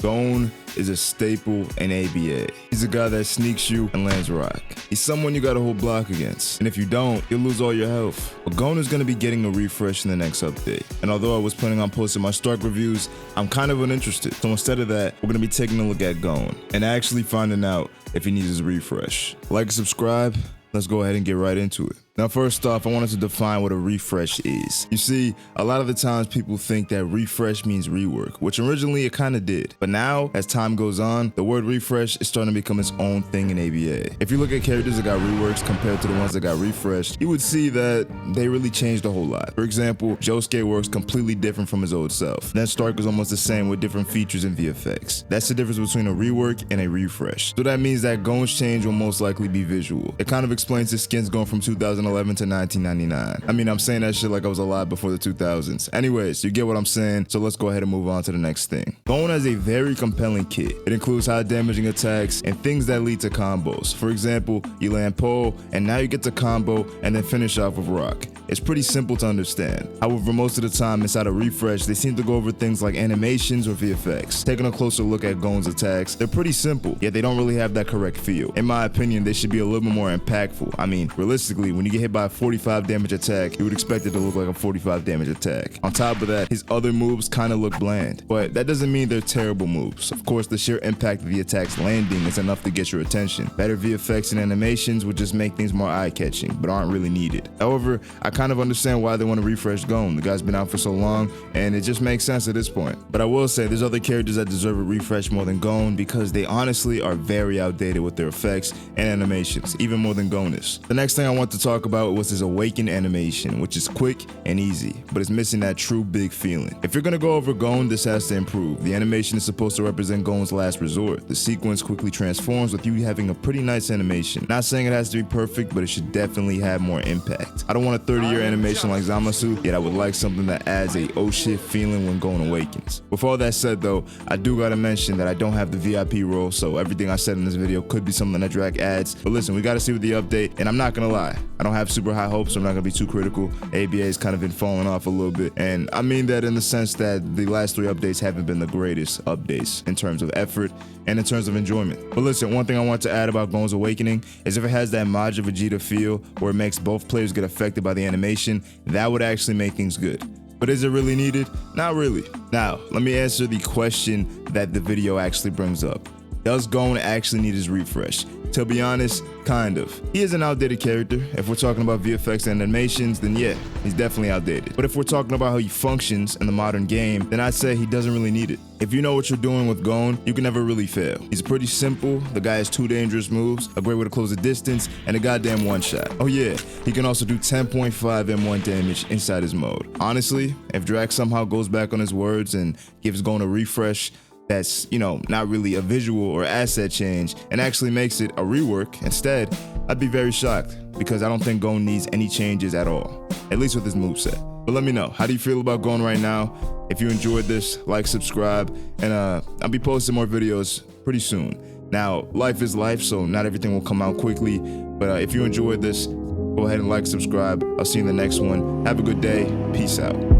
Gon is a staple in ABA. He's a guy that sneaks you and lands rock. He's someone you gotta hold block against, and if you don't, you'll lose all your health. But Gon is gonna be getting a refresh in the next update, and although I was planning on posting my Stark reviews, I'm kind of uninterested. So instead of that, we're gonna be taking a look at Gon and actually finding out if he needs his refresh. Like and subscribe, let's go ahead and get right into it. Now first off, I wanted to define what a refresh is. You see, a lot of the times people think that refresh means rework, which originally it kind of did. But now, as time goes on, the word refresh is starting to become its own thing in ABA. If you look at characters that got reworks compared to the ones that got refreshed, you would see that they really changed a whole lot. For example, Josuke works completely different from his old self. Then Stark is almost the same with different features and VFX. That's the difference between a rework and a refresh. So that means that Gon's change will most likely be visual. It kind of explains his skins going from 2011 to 1999. I mean, I'm saying that shit like I was alive before the 2000s. Anyways, you get what I'm saying, so let's go ahead and move on to the next thing. Gon has a very compelling kit. It includes high damaging attacks and things that lead to combos. For example, you land pole, and now you get to combo and then finish off with rock. It's pretty simple to understand. However, most of the time inside a refresh, they seem to go over things like animations or VFX. Taking a closer look at Gon's attacks, they're pretty simple, yet they don't really have that correct feel. In my opinion, they should be a little bit more impactful. I mean, realistically, when you get hit by a 45 damage attack, you would expect it to look like a 45 damage attack. On top of that, his other moves kind of look bland, but that doesn't mean they're terrible moves. Of course, the sheer impact of the attack's landing is enough to get your attention. Better VFX and animations would just make things more eye-catching, but aren't really needed. However, I kind of understand why they want to refresh Gon. The guy's been out for so long, and it just makes sense at this point. But I will say, there's other characters that deserve a refresh more than Gon because they honestly are very outdated with their effects and animations, even more than Gon is. The next thing I want to talk about was his Awaken animation, which is quick and easy, but it's missing that true big feeling. If you're gonna go over Gon, this has to improve. The animation is supposed to represent Gon's last resort. The sequence quickly transforms with you having a pretty nice animation. Not saying it has to be perfect, but it should definitely have more impact. I don't want a 30-year animation like Zamasu, yet I would like something that adds a oh shit feeling when Gon awakens. With all that said though, I do gotta mention that I don't have the VIP role, so everything I said in this video could be something that Drake adds. But listen, we gotta see with the update, and I'm not gonna lie, I don't have super high hopes, so I'm not gonna be too critical. ABA has kind of been falling off a little bit, and I mean that in the sense that the last 3 updates haven't been the greatest updates in terms of effort and in terms of enjoyment. But listen, one thing I want to add about Gon's Awakening is if it has that Majin Vegeta feel where it makes both players get affected by the animation, that would actually make things good. But is it really needed? Not really. Now, let me answer the question that the video actually brings up. Does Gon actually need his refresh? To be honest, kind of. He is an outdated character. If we're talking about VFX and animations, then yeah, he's definitely outdated. But if we're talking about how he functions in the modern game, then I'd say he doesn't really need it. If you know what you're doing with Gon, you can never really fail. He's pretty simple, the guy has 2 dangerous moves, a great way to close the distance, and a goddamn one-shot. Oh yeah, he can also do 10.5 M1 damage inside his mode. Honestly, if Drax somehow goes back on his words and gives Gon a refresh, that's, you know, not really a visual or asset change and actually makes it a rework instead, I'd be very shocked because I don't think Gon needs any changes at all, at least with his moveset. But let me know, how do you feel about Gon right now? If you enjoyed this, like, subscribe, and I'll be posting more videos pretty soon. Now, life is life, so not everything will come out quickly, but if you enjoyed this, go ahead and like, subscribe. I'll see you in the next one. Have a good day. Peace out.